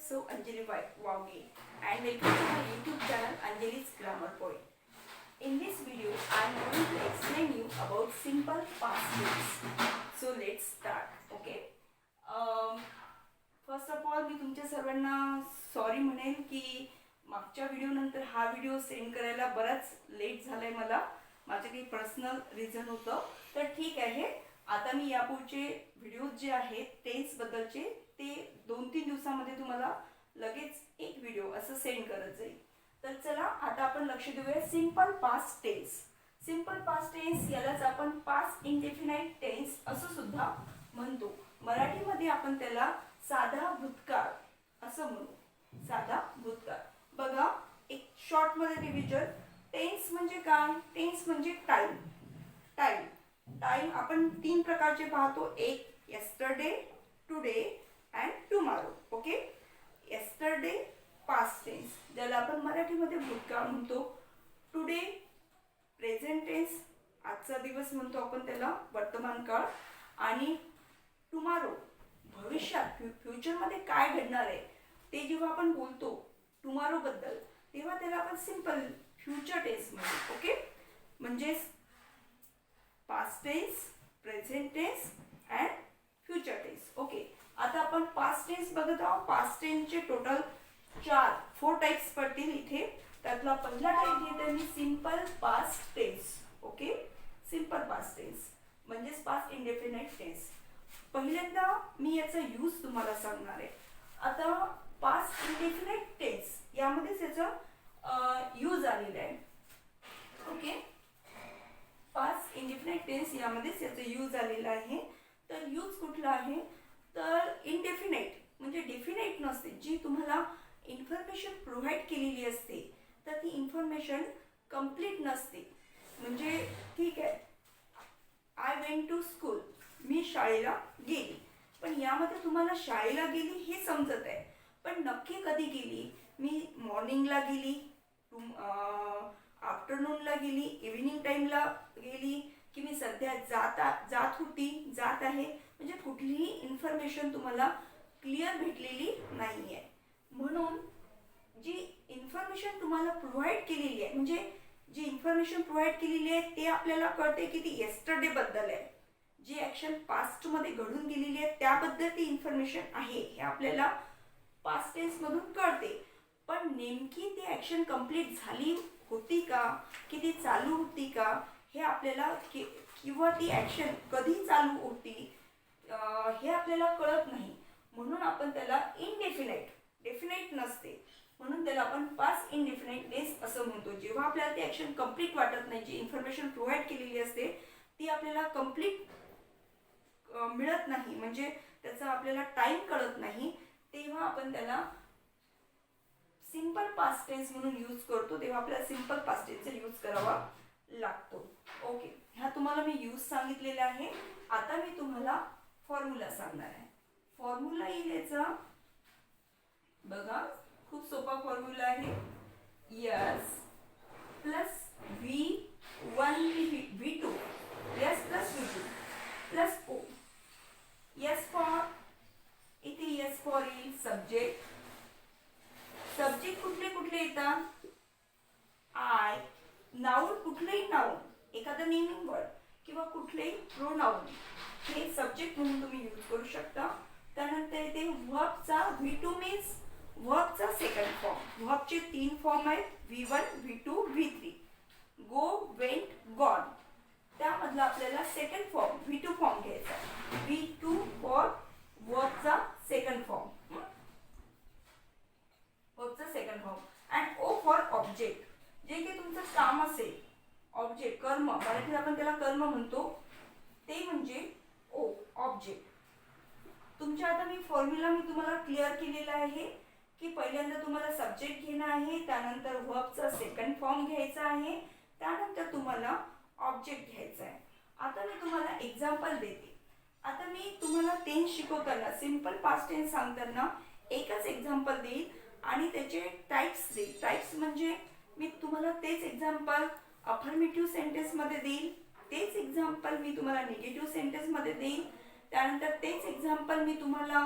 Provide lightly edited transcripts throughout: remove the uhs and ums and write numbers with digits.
So Anjali Wauge and welcome to my YouTube channel Anjali's Grammar Point. In this video I am going to explain you about simple past tense. So let's start. Okay. First of all मी तुमच्या सर्वांना sorry म्हणेन की मागच्या video नंतर हा video send करायला बराच लेट झालाय मला. माझे काही पर्सनल रिझन होतं. तर ठीक आहे, आता मी यापुढचे व्हिडिओ जे आहेत टेन्स बद्दलचे ते 2-3 दिवसामध्ये तुम्हाला लगेच एक व्हिडिओ असं सेंड करत जाईल. तर चला आता आपण लक्ष देऊया simple past tense. Simple past tense यालाच आपण पास्ट इंडेफिनाइट टेन्स असं सुद्धा म्हणतो. मराठीमध्ये आपण त्याला साधा भूतकाळ असं म्हणू. साधा भूतकाळ. बघा एक शॉर्ट मध्ये रिव्हिजन. टेन्स म्हणजे काय? टेन्स म्हणजे टाइम. टाइम टाइम आपण 3 प्रकारचे पाहतो. एक yesterday, today and tomorrow. Okay. Yesterday past tense ज्याला आपण मराठीमध्ये भूतकाळ म्हणतो. टुडे प्रेझेंट टेन्स आजचा दिवस म्हणतो आपण त्याला वर्तमान काळ. आणि टुमारो भविष्यात फ्युचरमध्ये काय घडणार आहे ते जेव्हा आपण बोलतो टुमारो बद्दल तेव्हा त्याला आपण सिंपल फ्युचर टेन्स म्हणतो. ओके. म्हणजे past tense, present tense and future tense. Okay. आता आपण पास्ट टेन्स बघत आहोत. पास्ट टेन्सचे टोटल 4 टाइप्स पडतील इथे. त्यातला पहिला टाइप घेते मी simple past tense. Okay. Simple past tense म्हणजेच पास्ट इंडेफिनाइट टेन्स. पहिल्यांदा मी याचा यूज तुम्हाला सांगणार आहे. आता पास्ट इंडेफिनाइट टेन्स यामध्येच याचा यूज आलेला आहे. ओके. पास्ट इंडेफिनाइट टेन्स यामध्येच याचा यूज आलेला आहे. तर यूज कुठला आहे? तर इनडेफिनाइट म्हणजे डेफिनाइट नसते. जी तुम्हाला इन्फॉर्मेशन प्रोव्हाइड केलेली असते तर ती इन्फॉर्मेशन कंप्लीट नसते. म्हणजे ठीक आहे, आय वेंट टू स्कूल, मी शाळेला गेली. पण यामध्ये तुम्हाला शाळेला गेली हे समजत आहे, पण नक्की कधी गेली? मी मॉर्निंगला गेली, आफ्टरनूनला गेली, इव्हिनिंग टाइमला गेली, की मी सध्या जात होती, जात आहे. म्हणजे कुठलीही इन्फॉर्मेशन तुम्हाला क्लिअर भेटलेली नाही आहे. म्हणून जी इन्फॉर्मेशन तुम्हाला प्रोव्हाइड केलेली आहे म्हणजे जी इन्फॉर्मेशन प्रोव्हाइड केलेली आहे ते आपल्याला कळते की ती येस्टरडे बद्दल आहे. जी ॲक्शन पास्टमध्ये घडून गेलेली आहे त्याबद्दल ती इन्फॉर्मेशन आहे हे आपल्याला पास्ट टेन्समधून कळते. पण नेमकी ती ॲक्शन कंप्लीट झाली होती का, की ती चालू होती का हे आपल्याला किंवा ती ॲक्शन कधी चालू होती हे आपल्याला कळत नाही. म्हणून आपण त्याला इनडेफिनाइट, डेफिनाइट नसते म्हणून त्याला आपण पास्ट इंडेफिनाइट टेन्स असं म्हणतो. जेव्हा आपल्याला ती ॲक्शन कंप्लीट वाटत नाही, जी इन्फॉर्मेशन प्रोव्हाइड केलेली असते ती आपल्याला कंप्लीट मिळत नाही, म्हणजे त्याचा आपल्याला टाइम कळत नाही, तेव्हा आपण त्याला सिंपल पास्ट टेन्स म्हणून यूज करतो. तेव्हा आपल्याला सिंपल पास्ट टेन्सचा यूज करावा लागतो. ओके. ह्या तुम्हाला मी यूज सांगितलेला आहे. आता मी तुम्हाला फॉर्म्युला सांगणार आहे. फॉर्म्युला येईल याचा. बघा खूप सोपा फॉर्म्युला आहे. Yes plus V1 V2 yes plus V2 plus O. S for इथे यस फॉर येईल सब्जेक्ट. सब्जेक्ट कुठले कुठले येतात? आय. नाउन कुठलेही नाउन, एखादं नेमिंग वर्ड किंवा कुठलेही प्रोनाउन हे सब्जेक्ट म्हणून तुम्ही यूज करू शकता. त्यानंतर इथे व्हर्बचा V2 मीन्स व्हर्बचा सेकंड फॉर्म. व्हर्बचे 3 फॉर्म आहेत, V1 V2 V3. Go, went, gone. त्यामधला आपल्याला सेकंड फॉर्म V2 फॉर्म घ्यायचा. V2 फॉर व्हर्बचा सेकंड फॉर्म. वर्बचा second form. And O for object. जे काही तुमचं काम असेल, ऑब्जेक्ट, कर्म, मराठीत आपण त्याला कर्म म्हणतो, ते म्हणजे O ऑब्जेक्ट. तुमच्या आता मी फॉर्म्युला तुम्हाला क्लिअर केलेला आहे की पहिल्यांदा तुम्हाला सब्जेक्ट घेणं आहे, त्यानंतर वर्बचा सेकंड फॉर्म घ्यायचा आहे, त्यानंतर तुम्हाला ऑब्जेक्ट घ्यायचा आहे. आता मी तुम्हाला एक्झाम्पल देते. आता मी तुम्हाला टेन्स शिकवताना सिंपल पास्ट टेन्स सांगताना एकच एक्झाम्पल देईल आणि त्याचे टाइप्स देईल. टाइप्स म्हणजे मी तुम्हाला तेच एक्झाम्पल अफर्मेटिव्ह सेंटेन्समध्ये देईल, तेच एक्झाम्पल मी तुम्हाला निगेटिव्ह सेंटेन्समध्ये देईल, त्यानंतर तेच एक्झाम्पल मी तुम्हाला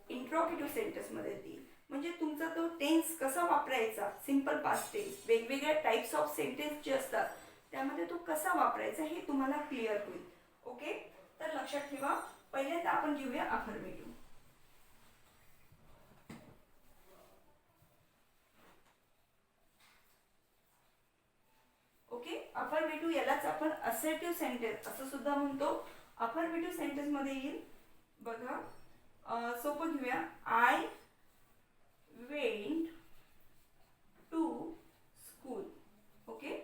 इंट्रोगेटिव्ह सेंटेन्समध्ये देईल. म्हणजे तुमचा तो टेन्स कसा वापरायचा, सिंपल पास्ट टेन्स, वेगवेगळ्या टाइप्स ऑफ सेंटेन्स जे असतात त्यामध्ये तो कसा वापरायचा हे तुम्हाला क्लिअर होईल. ओके, तर लक्षात ठेवा. पहिल्यांदा आपण घेऊया अफर्मेटिव्ह. ओके, अफर्मेटिव्ह यालाच आपण असर्टिव्ह सेंटेन्स असं सुद्धा म्हणतो. अफर्मेटिव्ह सेंटेन्स मध्ये येईल बघा, सोपं घेऊया. I went to school. Okay,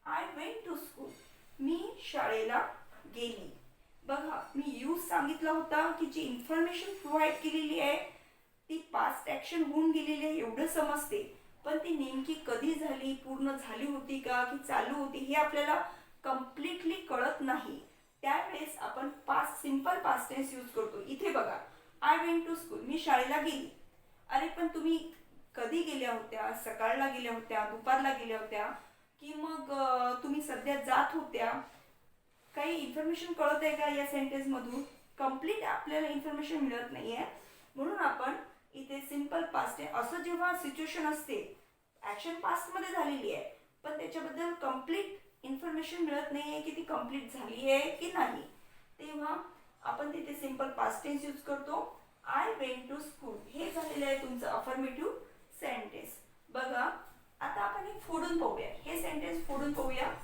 I went to school, मी शाळेला गेली. बघा, मी यूज सांगितला होता की जी इन्फॉर्मेशन प्रोव्हाइड केलेली आहे ती पास्ट ऍक्शन होऊन गेलेली आहे एवढं समजते, पण ती नेमकी कधी झाली, पूर्ण झाली होती का की चालू होती हे आपल्याला कम्प्लिटली कळत नाही. त्यावेळेस आपण past, simple past tense use करतो. इथे बघा, आय वेंट टू स्कूल, मी शाळेला गेली. अरे पण तुम्ही कधी गेल्या होत्या? सकाळला गेल्या होत्या, दुपारला गेल्या होत्या, की मग तुम्ही सध्या जात होत्या? काही इन्फॉर्मेशन कळत आहे का या सेंटेन्स मधून? कम्प्लीट आपल्याला इन्फॉर्मेशन मिळत नाहीये. म्हणून आपण इथे सिंपल पास्ट आहे असं जेव्हा सिच्युएशन असते, ऍक्शन पास्ट मध्ये झालेली आहे पण त्याच्याबद्दल कम्प्लीट इन्फॉर्मेशन मिळत नाहीये की ती कम्प्लीट झाली आहे की नाही, तेव्हा आपण तिथे सिंपल पास्ट टेन्स यूज करतो. आय वेंट टू स्कूल हे झालेलं आहे तुमचं अफर्मेटिव्ह सेंटेन्स. बघा, आता आपण हे फोडून पाहूया, हे सेंटेन्स फोडून पाहूया.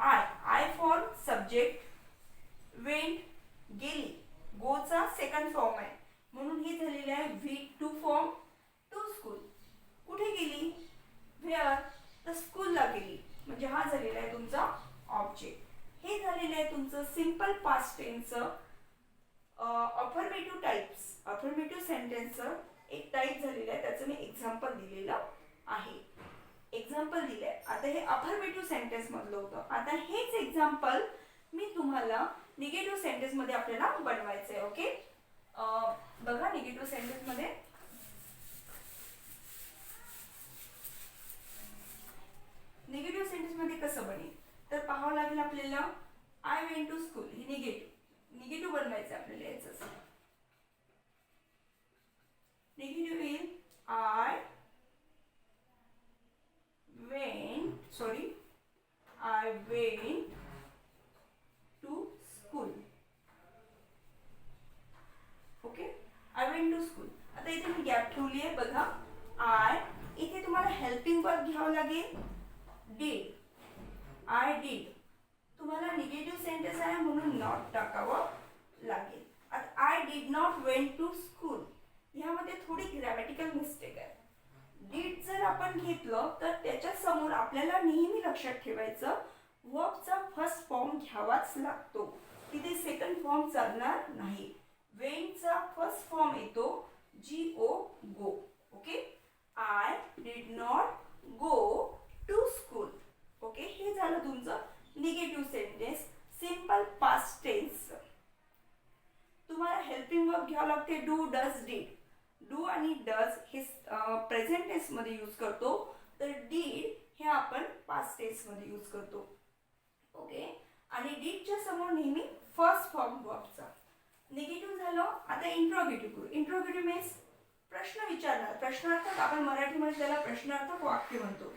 आय फॉर सब्जेक्ट, वेंट गेली, गोचा सेकंड फॉर्म आहे म्हणून हे झालेलं आहे V two form, to school. कुठे गेली? वेअर, तर स्कूलला गेली, म्हणजे हा झालेला आहे तुमचा ऑब्जेक्ट. हे झालेलं आहे तुमचं सिंपल पास्ट टेन्सचं अफर्मेटिव्ह टाइप्स, अफर्मेटिव्ह सेंटेन्सचं एक टाइप झालेलं आहे, त्याचं मी एक्झाम्पल दिलेलं आहे. एक्झाम्पल दिले. आता हे अफर्मेटिव्ह सेंटेन्स मधलं होतं. आता हेच एक्झाम्पल मी तुम्हाला निगेटिव्ह सेंटेन्स मध्ये आपल्याला बनवायचं आहे. ओके, बघा निगेटिव्ह सेंटेन्स मध्ये निगेटिव्ह सेंटेन्स मध्ये कसं बनेल तर पाहावं लागेल आपल्याला. आय वेंट टू स्कूल ही निगेटिव्ह बनवायचं आपल्याला. याचं निगेटिव्ह येईल I went to school. Okay, I went to school. आता इथे मी गॅप ठेवली आहे बघा. आय, इथे तुम्हाला हेल्पिंग वर्ब घ्यावं लागेल. Did, I did. तुम्हाला निगेटिव्ह सेंटेन्स आहे म्हणून नॉट टाकावं लागेल. आता I did not went to school, ह्यामध्ये थोडी ग्रॅमॅटिकल मिस्टेक आहे. डीड जर आपण घेतलं तर त्याच्या समोर आपल्याला नेहमी लक्षात ठेवायचं वर्बचा फर्स्ट फॉर्म घ्यावाच लागतो, तिथे सेकंड फॉर्म चालणार नाही. वेंटचा फर्स्ट फॉर्म येतो GO, go. Okay, I did not go to school. Okay, हे झालं तुमचं negative sentence simple past tense. तुम्हाला हेल्पिंग वर्ब घ्यावं लागते डू, डज, डिड. डू आणि डज हे प्रेझेंट टेन्स मध्ये यूज करतो, तर डीड हे आपण पास्ट टेन्स मध्ये यूज करतो. ओके, आणि डीडच्या समोर नेहमी फर्स्ट फॉर्म वर्बचा. निगेटिव्ह झालं. आता इंट्रोगेटिव्ह करू. इंट्रोगेटिव्ह मीन्स प्रश्न विचारणार, प्रश्नार्थक, आपण मराठीमध्ये त्याला प्रश्नार्थक वाक्य म्हणतो.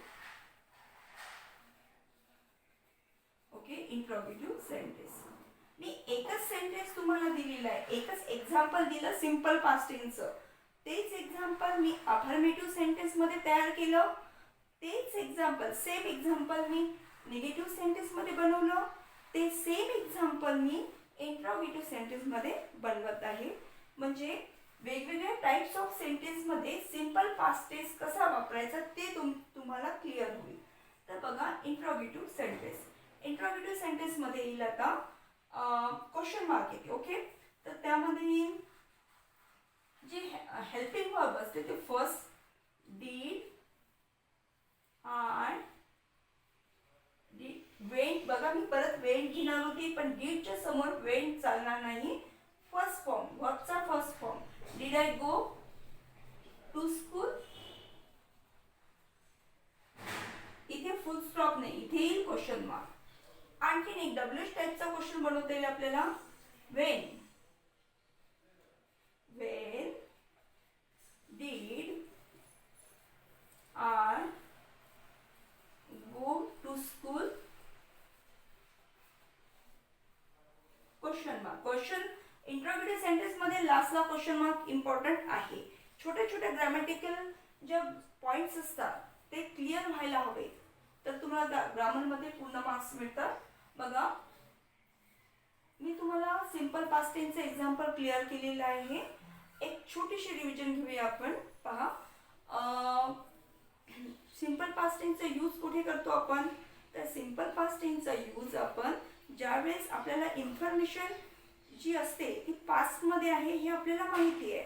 Okay, interrogative sentence. मी एकच सेंटेन्स तुम्हाला दिलेला आहे, एकच एक्झाम्पल दिलं सिंपल पास्ट टेन्सचं. तेच एक्झाम्पल मी अफर्मेटिव्ह सेंटेन्स मध्ये तयार केलं, तेच एक्झाम्पल, सेम एक्झाम्पल मी निगेटिव्ह सेंटेन्स मध्ये बनवलं, ते सेम एक्झाम्पल मी इंट्रोगेटिव्ह सेंटेन्स मध्ये बनवत आहे. म्हणजे वेगवेगळ्या टाइप्स ऑफ सेंटेन्स मध्ये सिंपल पास्ट टेन्स कसा वापरायचा ते तुम्हाला क्लिअर होईल. तर बघा, इंट्रोगेटिव्ह सेंटेन्स. इंट्रोगेटिव्ह सेंटेन्स मध्ये येईल आता क्वेश्चन मार्क येते. ओके, तर त्यामध्ये येईल जे हेल्पिंग वर्ब असते ते first did, I did, went. बघा, मी परत वेंट घेणार होती पण डीडच्या समोर वेंट चालणार नाही. फर्स्ट फॉर्म, वर्बचा first form. Did I go to school. इथे फुल स्टॉप नाही, इथे येईल क्वेश्चन मार्क. आणखीन एक डब्ल्यूएच टाइपचा क्वेश्चन बनवता येईल आपल्याला. Wien did I go to school? Question mark. Question interrogative sentence मध्ये लास्टला क्वेश्चन मार्क इम्पॉर्टंट आहे. छोटे छोटे ग्रामॅटिकल जे पॉइंट्स असतात ते क्लिअर व्हायला हवे, तर तुम्हाला ग्रामर मध्ये पूर्ण मार्क्स मिळतात. बघा, मी तुम्हाला सिंपल पास्ट टेन्सचे एक्झाम्पल क्लिअर केलेलं आहे. एक छोटीशी रिव्हिजन घेऊया आपण. पहा, सिंपल पास्ट टेन्सचा यूज कुठे करतो आपण? तर सिंपल पास्ट टेन्सचा यूज आपण ज्यावेळेस आपल्याला इन्फॉर्मेशन जी असते ती पास्टमध्ये आहे हे आपल्याला माहिती आहे,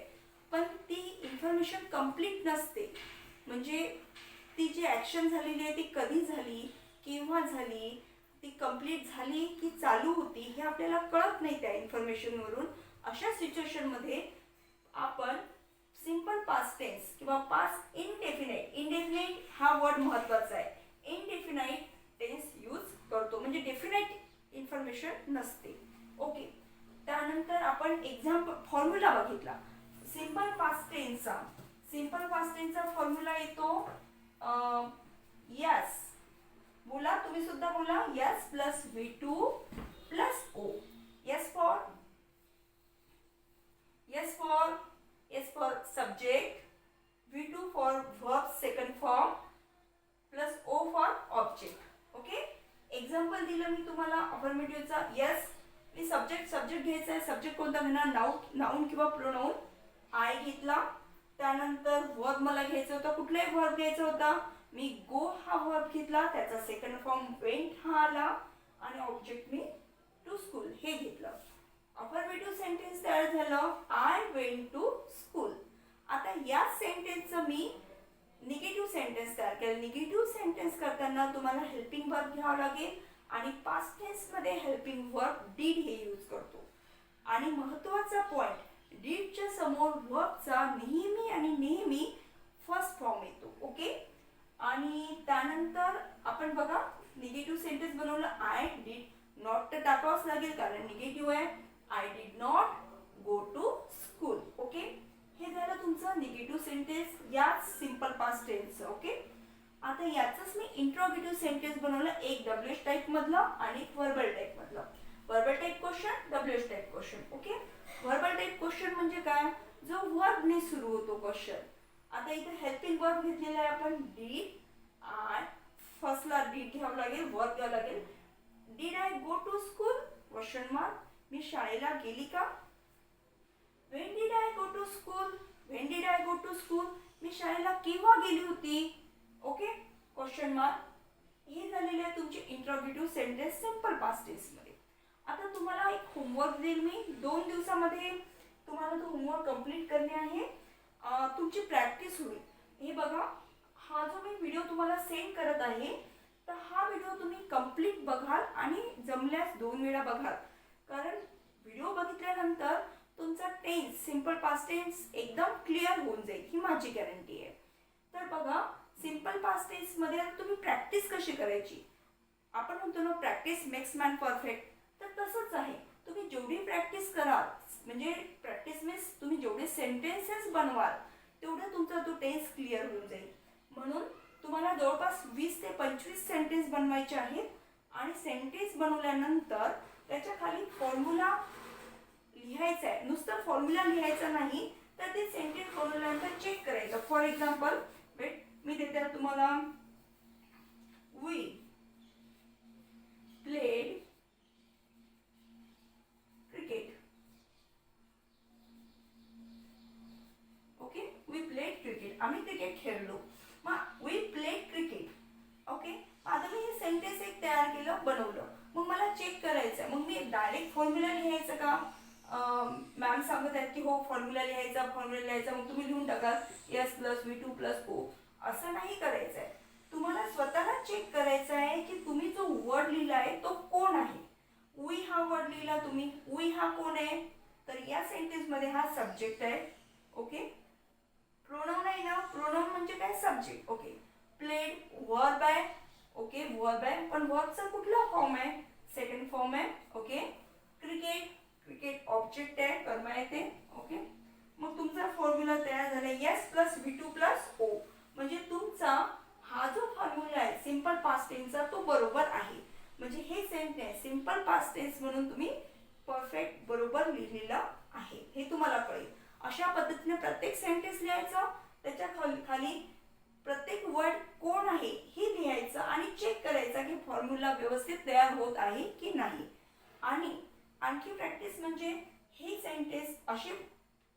पण ती इन्फॉर्मेशन कंप्लीट नसते. म्हणजे ती जी ॲक्शन झालेली आहे ती कधी झाली, केव्हा झाली, ती कंप्लीट झाली की चालू होती हे आपल्याला कळत नाही त्या इन्फॉर्मेशनवरून. अशा सिच्युएशनमध्ये आपण सिंपल पास्ट टेन्स किंवा पास्ट इनडेफिनाइट, इनडेफिनाइट हा वर्ड महत्त्वाचा आहे, इनडेफिनाइट टेन्स यूज करतो, म्हणजे डेफिनाइट इन्फॉर्मेशन नसते. ओके, त्यानंतर आपण एक्झाम्पल फॉर्म्युला बघितला सिंपल पास्ट टेन्सचा. सिंपल पास्ट टेन्सचा फॉर्म्युला येतो यस. बोला, तुम्ही सुद्धा बोला. S plus V2 plus O. S for subject, V2 for verb second form plus O for object. Okay, example दिलं मी तुम्हाला अफर्मेटिव्हचा. यस, मी सब्जेक्ट घ्यायचा आहे. सब्जेक्ट कोणता घेणार? नाउन किंवा प्रोनाउन. आय घेतला. त्यानंतर वर्ब मला घ्यायचा होता. कुठलाही वर्ब घ्यायचा होता. मी गो हा वर्ब घेतला, त्याचा सेकंड फॉर्म वेंट हा आला आणि ऑब्जेक्ट मी टू स्कूल हे घेतलं. अफर्मेटिव्ह सेंटेन्स तयार झालं, आय वेंट टू स्कूल. आता या सेंटेन्सचं मी निगेटिव्ह सेंटेन्स तयार केलं. निगेटिव्ह सेंटेन्स करताना तुम्हाला हेल्पिंग वर्ब घ्यावं लागेल आणि पास्ट टेन्समध्ये हेल्पिंग वर्ब डीड हे यूज करतो. आणि महत्त्वाचा पॉइंट, डीडच्या समोर वर्बचा नेहमी फर्स्ट फॉर्म येतो. ओके, आणि त्यानंतर आपण बघा निगेटिव्ह सेंटेन्स बनवलं. आय डीड नॉट तर टाकावंच लागेल कारण निगेटिव्ह आहे. I did not go to school. Okay, हे झालं तुमचं निगेटिव्ह सेंटेन्स याच सिंपल पास्ट टेन्सचं. ओके, आता याचंच मी इंट्रोगेटिव्ह सेंटेन्स बनवलं, एक WH टाईप मधलं आणि एक वर्बल टाईप मधलं. Verbal type question, WH type question. Okay, verbal type question म्हणजे काय? जो वर्बने सुरू होतो क्वेश्चन. आता इथे हेल्पिंग वर्ब घेतलेला आहे आपण. डीड आय, फर्स्टला डीड घ्यावं लागेल, वर्ब घ्यावं लागेल. Did I go to school question mark, मी शाळेला गेली का? When did I go to school, when did I go to school, मी शाळेला केव्हा गेली होती? Okay, question mark. हे झालेले आहे तुमचे इंट्रोगेटिव्ह सेंटेन्स सिंपल पास्ट टेन्समध्ये. आता तुम्हाला एक होमवर्क देईल मी. 2 दिवसामध्ये तुम्हाला तो होमवर्क कंप्लीट करणे आहे. तुमची प्रॅक्टिस होईल. हे बघा, हा जो मी व्हिडिओ तुम्हाला सेंड करत आहे तर हा व्हिडिओ तुम्ही कंप्लीट बघाल आणि जमल्यास 2 वेळा बघाल, कारण व्हिडिओ बघितल्यानंतर तुमचा टेन्स सिंपल पास्ट टेन्स एकदम क्लिअर होऊन जाईल, ही माझी गॅरंटी आहे. तर बघा, सिंपल पास्ट टेन्स मध्ये तुम्ही प्रॅक्टिस कशी करायची? आपण म्हणतो ना प्रॅक्टिस मेक्स मॅन परफेक्ट, तर तसंच आहे. तुम्ही जेवढी प्रॅक्टिस कराल, म्हणजे प्रॅक्टिस मीन्स तुम्ही जेवढे सेंटेन्सेस बनवाल तेवढं तुमचा तो टेन्स क्लिअर होऊन जाईल. म्हणून तुम्हाला जवळपास 20 ते 25 सेंटेन्स बनवायचे आहेत आणि सेंटेन्स बनवल्यानंतर त्याच्या खाली फॉर्म्युला लिहायचा आहे. नुसतं फॉर्म्युला लिहायचा नाही, तर ते सेंटेन्स बनवल्यानंतर चेक करायचं. फॉर एक्झाम्पल, मी देते तुम्हाला, we played cricket. Okay, we played cricket, आम्ही क्रिकेट खेळलो. मग वी प्लेड क्रिकेट. ओके, आता मी हे सेंटेन्स एक तयार केलं, बनवलं. मग मला चेक करायचं, मग मी डायरेक्ट फॉर्म्युला लिहायचं का? मॅम सांगत आहेत की हो फॉर्म्युला लिहायचा, मग तुम्ही लिहून टाकाल S plus V2 plus O. असं नाही करायचं आहे. तुम्हाला स्वतःला चेक करायचं आहे की तुम्ही जो वर्ड लिहिला आहे तो कोण आहे. वी हा वर्ड लिहिला तुम्ही, वी हा कोण आहे? तर या सेंटेन्स मध्ये हा सब्जेक्ट आहे. ओके, प्रोनाउन आहे ना, प्रोनाउन म्हणजे काय? सब्जेक्ट. ओके, प्लेड वर्ब आहे. ओके, वर्ब आहे, पण वर्बचा कुठला फॉर्म आहे? सेकंड फॉर्म आहे. ओके, क्रिकेट ऑब्जेक्ट आहे, कर्म आहे ते. ओके, मग तुमचा फॉर्म्युला तयार झाला. यस प्लस पास्ट टेन्स म्हणून तुम्ही परफेक्ट बरोबर लिहिलेलं आहे हे तुम्हाला कळेल. अशा पद्धतीने प्रत्येक सेंटेन्स लिहायचा, त्याच्या खाली प्रत्येक वर्ड कोण आहे हे लिहायचं आणि चेक करायचा की फॉर्म्युला व्यवस्थित तयार होत आहे की नाही. आणि आणखी प्रॅक्टिस म्हणजे हे सेंटेन्स असे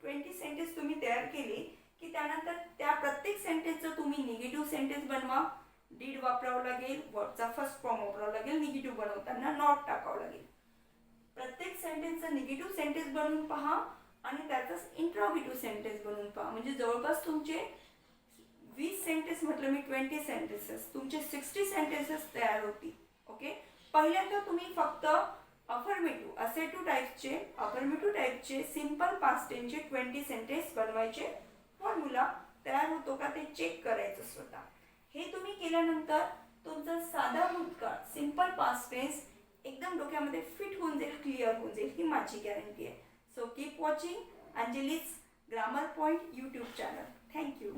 20 सेंटेन्स तुम्ही तयार केले की त्यानंतर त्या प्रत्येक सेंटेन्सचं तुम्ही निगेटिव्ह सेंटेन्स बनवा. डीड वापरावं लागेल, वर्डचा फर्स्ट फॉर्म वापरावं लागेल, निगेटिव्ह बनवताना नॉट टाकावं लागेल. प्रत्येक सेंटेन्सचं निगेटिव्ह सेंटेन्स बनवून पहा आणि त्याचाच इंट्रोगेटिव्ह सेंटेन्स बनवून पहा. म्हणजे जवळपास तुमचे 20 सेंटेन्स म्हटलं मी 20 सेंटेन्सेस तुमचे 60 सेंटेन्सेस तयार होतील. ओके, पहिल्यांदा तुम्ही फक्त अफर्मेटिव्ह टाईपचे सिंपल पास्ट टेन्सचे 20 सेंटेन्स बनवायचे. फॉर्म्युला तयार होतो का ते चेक करायचं स्वतः. हे तुम्ही केल्यानंतर तुमचा साधा भूतकाळ सिंपल पास्ट टेन्स एकदम डोक्यामध्ये फिट होऊन जाईल, क्लिअर होऊन जाईल, ही माझी गॅरंटी आहे. So keep watching Anjali's grammar point YouTube channel. Thank you.